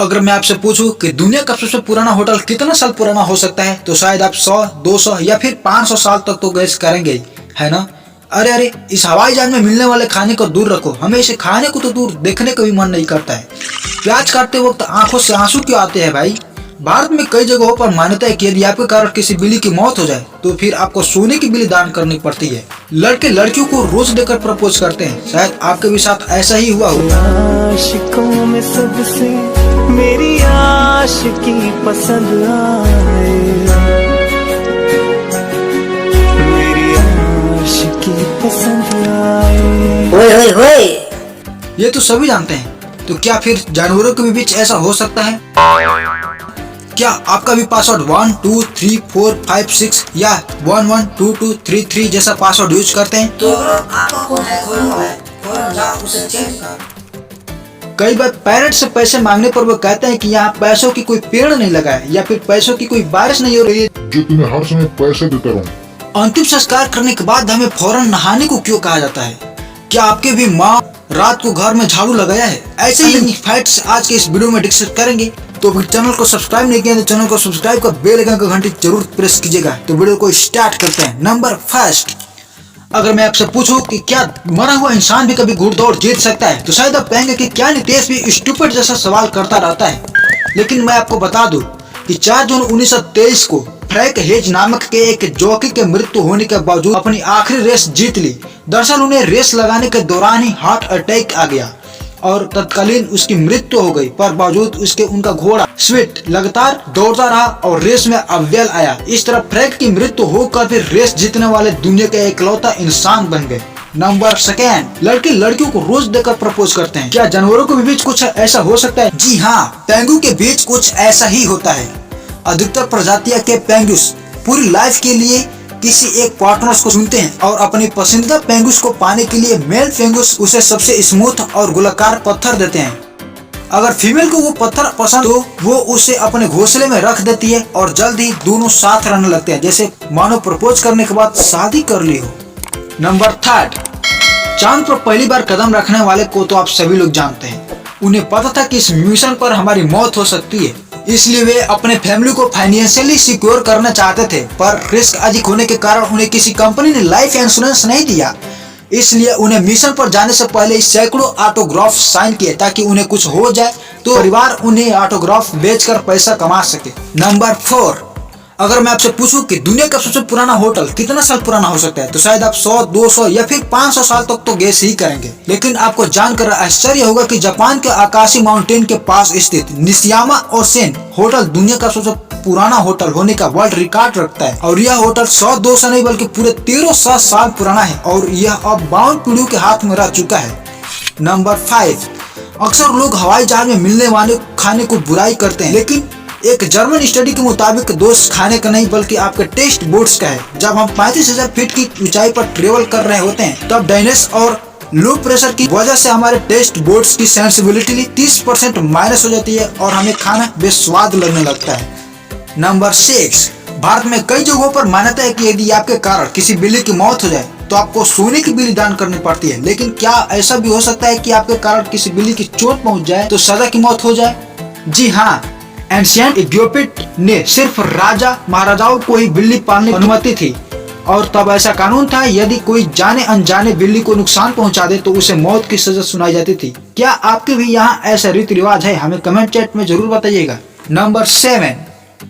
अगर मैं आपसे पूछूं कि दुनिया का सबसे पुराना होटल कितना साल पुराना हो सकता है तो शायद आप 100, 200 या फिर 500 साल तक तो गैस करेंगे ही, है ना। अरे अरे, इस हवाई जहाज में मिलने वाले खाने को दूर रखो, हमें इसे खाने को तो दूर देखने का भी मन नहीं करता है। प्याज काटते वक्त आंखों से आंसू क्यों आते हैं भाई। भारत में कई जगहों पर मान्यता है कि यदि आपके कारण किसी बिल्ली की मौत हो जाए तो फिर आपको सोने की बिल्ली दान करनी पड़ती है। लड़के लड़कियों को रोज देकर प्रपोज करते हैं, शायद आपके भी साथ ऐसा ही हुआ होगा। आशिकों में सबसे मेरी आशिकी पसंद आए, मेरी आशिकी पसंद आए। ओए ओए ओए, ये तो सभी जानते हैं, तो क्या फिर जानवरों के भी बीच ऐसा हो सकता है? क्या आपका भी पासवर्ड 1 2 3 4 5 6 या 1 1 2 2 3 3 जैसा पासवर्ड यूज करते हैं? तो आपका कौन है फौरन जा उसे चेंज कर। कई बार पेरेंट्स से पैसे मांगने पर वो कहते हैं कि यहाँ पैसों की कोई पेड़ नहीं लगा है या फिर पैसों की कोई बारिश नहीं हो रही है, जो तुम्हें हर समय पैसे देता रहूं। अंतिम संस्कार करने के बाद हमें फौरन नहाने को क्यों कहा जाता है? क्या आपके भी माँ रात को घर में झाड़ू लगाया है? ऐसे ही फैक्ट्स आज के इस वीडियो में डिस्कस करेंगे। तो अगर चैनल को सब्सक्राइब नहीं किया तो चैनल को सब्सक्राइब कर बेल आइकन का घंटी जरूर प्रेस कीजिएगा। तो वीडियो को स्टार्ट करते हैं। नंबर फर्स्ट, अगर मैं आपसे पूछूं कि क्या मरा हुआ इंसान भी कभी घुड़दौड़ जीत सकता है तो शायद आप कहेंगे कि क्या नितेश भी स्टूपिड जैसा सवाल करता रहता है। लेकिन मैं आपको बता दूं कि 4 जून 1923 को फ्रैंक हेज नामक के एक जॉकी के मृत्यु होने के बावजूद अपनी आखिरी रेस जीत ली। दरअसल उन्हें रेस लगाने के दौरान ही हार्ट अटैक आ गया और तत्कालीन उसकी मृत्यु हो गई, पर बावजूद उसके उनका घोड़ा स्वीट लगातार दौड़ता रहा और रेस में अव्वल आया। इस तरह फ्रैंक की मृत्यु होकर फिर रेस जीतने वाले दुनिया के इकलौता इंसान बन गए। नंबर सेकेंड, लड़के लड़कियों को रोज देकर प्रपोज करते हैं। क्या जानवरों के बीच कुछ ऐसा हो सकता है? जी हाँ, पेंगू के बीच कुछ ऐसा ही होता है। अधिकतर प्रजातियां के पेंगुस पूरी लाइफ के लिए किसी एक पार्टनर्स को चुनते हैं और अपनी पसंदीदा पेंगुस को पाने के लिए मेल पेंगुस उसे सबसे स्मूथ और गोलाकार पत्थर देते हैं। अगर फीमेल को वो पत्थर पसंद हो वो उसे अपने घोंसले में रख देती है और जल्द ही दोनों साथ रहने लगते हैं, जैसे मानो प्रपोज करने के बाद शादी कर ली हो। नंबर थर्ड, चांद पर पहली बार कदम रखने वाले को तो आप सभी लोग जानते हैं। उन्हें पता था कि इस मिशन पर हमारी मौत हो सकती है, इसलिए वे अपने फैमिली को फाइनेंशियली सिक्योर करना चाहते थे, पर रिस्क अधिक होने के कारण उन्हें किसी कंपनी ने लाइफ इंश्योरेंस नहीं दिया। इसलिए उन्हें मिशन पर जाने से पहले सैकड़ों ऑटोग्राफ साइन किए ताकि उन्हें कुछ हो जाए तो परिवार उन्हें ऑटोग्राफ बेचकर पैसा कमा सके। नंबर 4, अगर मैं आपसे पूछूं कि दुनिया का सबसे पुराना होटल कितना साल पुराना हो सकता है तो शायद आप 100, 200 या फिर 500 साल तक तो गैस ही करेंगे। लेकिन आपको जानकर आश्चर्य होगा कि जापान के आकाशी माउंटेन के पास स्थित निशियामा ओसेन होटल दुनिया का सबसे पुराना होटल होने का वर्ल्ड रिकॉर्ड रखता है और यह होटल 100, 200 नहीं बल्कि पूरे 1300 साल पुराना है और यह अब 52 पीढ़ियों के हाथ में रह चुका है। नंबर 5, अक्सर लोग हवाई जहाज में मिलने वाले खाने को बुराई करते हैं, लेकिन एक जर्मन स्टडी के मुताबिक दोष खाने का नहीं बल्कि आपके टेस्ट बोर्ड्स का है। जब हम 35,000 फीट की ऊंचाई पर ट्रेवल कर रहे होते हैं तब ड्राइनेस और लो प्रेशर की वजह से हमारे टेस्ट बोर्ड्स की सेंसिबिलिटी 30% माइनस हो जाती है और हमें खाना बेस्वाद लगने लगता है। नंबर 6, भारत में कई जगहों पर मान्यता है कि यदि आपके कारण किसी बिल्ली की मौत हो जाए तो आपको सोने की बिल्ली दान करनी पड़ती है। लेकिन क्या ऐसा भी हो सकता है कि आपके कारण किसी बिल्ली की चोट पहुंच जाए तो सजा की मौत हो जाए? जी हाँ, एंशिएंट इथियोपिया ने सिर्फ राजा महाराजाओं को ही बिल्ली पालने की अनुमति थी और तब ऐसा कानून था यदि कोई जाने अनजाने बिल्ली को नुकसान पहुंचा दे तो उसे मौत की सजा सुनाई जाती थी। क्या आपके भी यहाँ ऐसा रीति रिवाज है? हमें कमेंट चैट में जरूर बताइएगा। नंबर 7,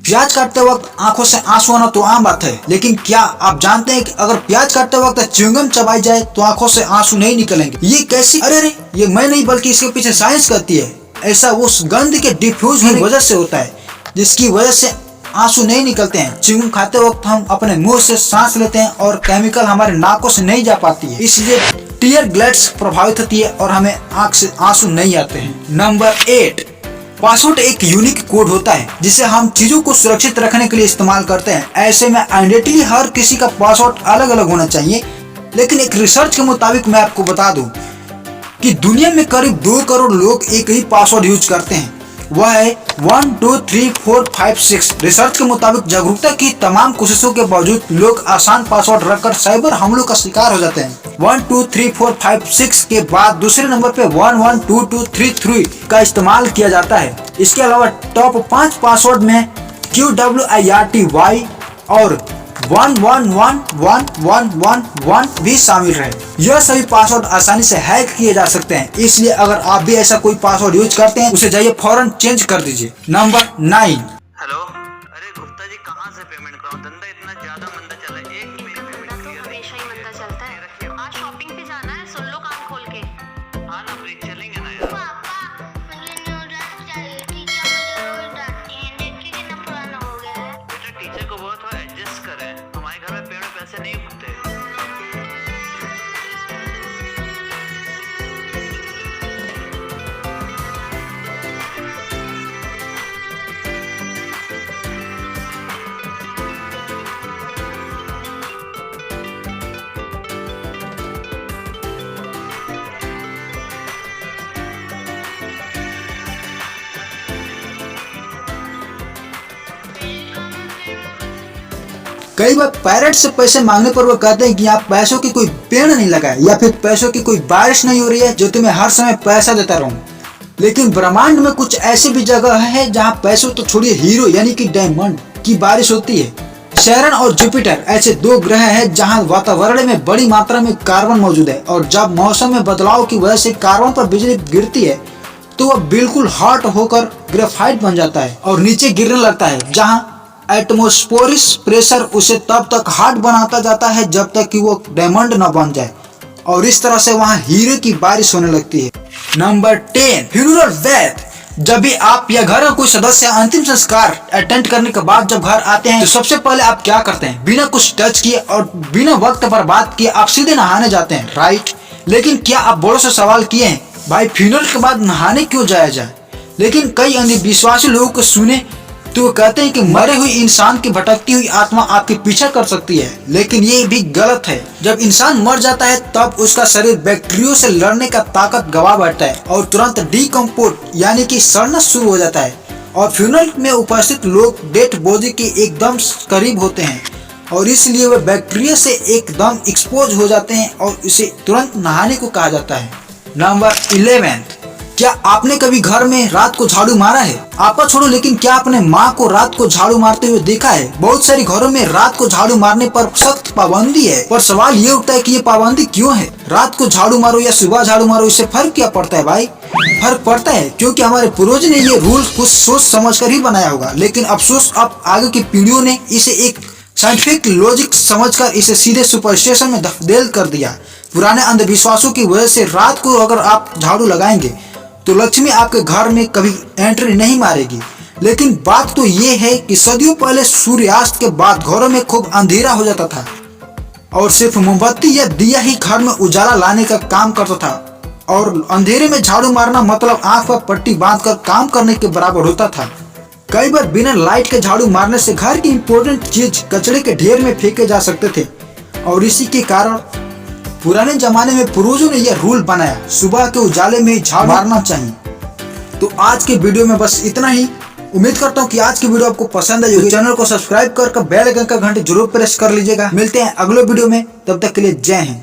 प्याज काटते वक्त आंखों से आंसू आना तो आम बात है, लेकिन क्या आप जानते हैं कि अगर प्याज काटते वक्त च्युइंगम चबाई जाए तो आंखों से आंसू नहीं निकलेंगे? ये कैसी? अरे ये मैं नहीं बल्कि इसके पीछे साइंस कहती है। ऐसा उस गंध के डिफ्यूज होने की वजह से होता है जिसकी वजह से आंसू नहीं निकलते हैं। च्युइंगम खाते वक्त हम अपने मुंह से सांस लेते हैं और केमिकल हमारे नाकों से नहीं जा पाती है, इसलिए टीयर ग्लैंड्स प्रभावित होती है और हमें आंख से आंसू नहीं आते हैं। नंबर 8, पासवर्ड एक यूनिक कोड होता है जिसे हम चीजों को सुरक्षित रखने के लिए इस्तेमाल करते हैं। ऐसे में आइडेंटिटी हर किसी का पासवर्ड अलग अलग होना चाहिए, लेकिन एक रिसर्च के मुताबिक मैं आपको बता दूं कि दुनिया में करीब 2 करोड़ लोग एक ही पासवर्ड यूज करते हैं वह है 1 2 3 4 5 6। रिसर्च के मुताबिक जागरूकता की तमाम कोशिशों के बावजूद लोग आसान पासवर्ड रखकर साइबर हमलों का शिकार हो जाते हैं। 1 2 3 4 5 6 के बाद दूसरे नंबर पे 1 1 2 2 3 3 का इस्तेमाल किया जाता है। इसके अलावा टॉप 5 पासवर्ड में QWIRTY और 111111 भी शामिल है। यह सभी पासवर्ड आसानी से हैक किए जा सकते हैं, इसलिए अगर आप भी ऐसा कोई पासवर्ड यूज करते हैं उसे जाइए फौरन चेंज कर दीजिए। नंबर 9। हेलो, अरे गुप्ता जी कहाँ से पेमेंट कराऊं? धंधा इतना ज्यादा मंदा चला है, एक भी मेरी पेमेंट क्लियर नहीं। हमेशा ही मंदा चलता है। आज शॉपिंग पे जाना है, सुन लो कान खोल के। हाँ ना प्लीज, चलेंगे ना यार। पापा मुझे नूडल्स चाहिए, टीचर मुझे रोज डांटती हैं, देखिए कितना पुराना हो गया है। बेटा टीचर को बहुत थोड़ा एडजस्ट करें, हमारे घर में पेड़ में पैसे नहीं उगते। कई बार पेरेंट्स से पैसे मांगने पर वो कहते हैं कि आप पैसों की कोई पेड़ नहीं लगाए या फिर पैसों की कोई बारिश नहीं हो रही है जो तुम्हें हर समय पैसा देता रहूं। लेकिन ब्रह्मांड में कुछ ऐसी भी जगह है जहां पैसों तो छोड़िए हीरो यानी कि डायमंड की बारिश होती है। सैटर्न और जुपिटर ऐसे 2 ग्रह हैं जहां वातावरण में बड़ी मात्रा में कार्बन मौजूद है और जब मौसम में बदलाव की वजह से कार्बन पर बिजली गिरती है तो वह बिल्कुल हॉट होकर ग्रेफाइट बन जाता है और नीचे गिरने लगता है, जहां एटमॉस्फेरिक प्रेशर उसे तब तक हॉट बनाता जाता है जब तक कि वो डायमंड न बन जाए और इस तरह से वहां हीरे की बारिश होने लगती है। Number 10, funeral death. जब भी आप या घर का कोई सदस्य अंतिम संस्कार अटेंड करने के बाद जब घर आते हैं तो सबसे पहले आप क्या करते हैं? बिना कुछ टच किए और बिना वक्त बर्बाद किए आप सीधे नहाने जाते हैं, राइट? लेकिन क्या आप बड़ों से सवाल किए हैं भाई फ्यूनरल के बाद नहाने क्यों जाया जाए? लेकिन कई अंधविश्वासी लोगों को सुने तो वो कहते हैं कि मरे हुए इंसान की भटकती हुई आत्मा आपके पीछा कर सकती है, लेकिन ये भी गलत है। जब इंसान मर जाता है तब उसका शरीर बैक्टीरिया से लड़ने का ताकत गवा बैठता है और तुरंत डीकम्पोज यानी कि सड़ना शुरू हो जाता है और फ्यूनरल में उपस्थित लोग डेड बॉडी के एकदम करीब होते हैं और इसलिए वे बैक्टीरिया से एकदम एक्सपोज हो जाते हैं और इसे तुरंत नहाने को कहा जाता है। नंबर 11, क्या आपने कभी घर में रात को झाड़ू मारा है? आपका छोड़ो, लेकिन क्या आपने माँ को रात को झाड़ू मारते हुए देखा है? बहुत सारे घरों में रात को झाड़ू मारने पर सख्त पाबंदी है, पर सवाल ये उठता है कि ये पाबंदी क्यों है? रात को झाड़ू मारो या सुबह झाड़ू मारो, इससे फर्क क्या पड़ता है भाई? फर्क पड़ता है क्योंकि हमारे पूर्वज ने ये रूल कुछ सोच समझ कर ही बनाया होगा, लेकिन अफसोस अब आगे की पीढ़ियों ने इसे एक साइंटिफिक लॉजिक समझकर इसे सीधे सुपरस्टिशन में धकेल कर दिया। पुराने अंधविश्वासों की वजह से रात को अगर आप झाड़ू लगाएंगे तो लक्ष्मी आपके घर में कभी एंट्री नहीं मारेगी। लेकिन बात तो ये है कि सदियों पहले सूर्यास्त के बाद घरों में खूब अंधेरा हो जाता था और सिर्फ मोमबत्ती या दिया ही घर में उजाला लाने का काम करता था और अंधेरे में झाड़ू मारना मतलब आंख पर पट्टी बांधकर काम करने के बराबर होता था। कई बार बिना लाइट के झाड़ू मारने से घर की इंपॉर्टेंट चीज कचरे के ढेर में फेंके जा सकते थे और इसी के कारण पुराने जमाने में पूर्वजों ने यह रूल बनाया, सुबह के उजाले में ही झाड़ू मारना चाहिए। तो आज के वीडियो में बस इतना ही। उम्मीद करता हूँ कि आज की वीडियो आपको पसंद आई होगी। चैनल को सब्सक्राइब कर बेल आइकन का घंटी जरूर प्रेस कर लीजिएगा। मिलते हैं अगले वीडियो में, तब तक के लिए जय हिंद।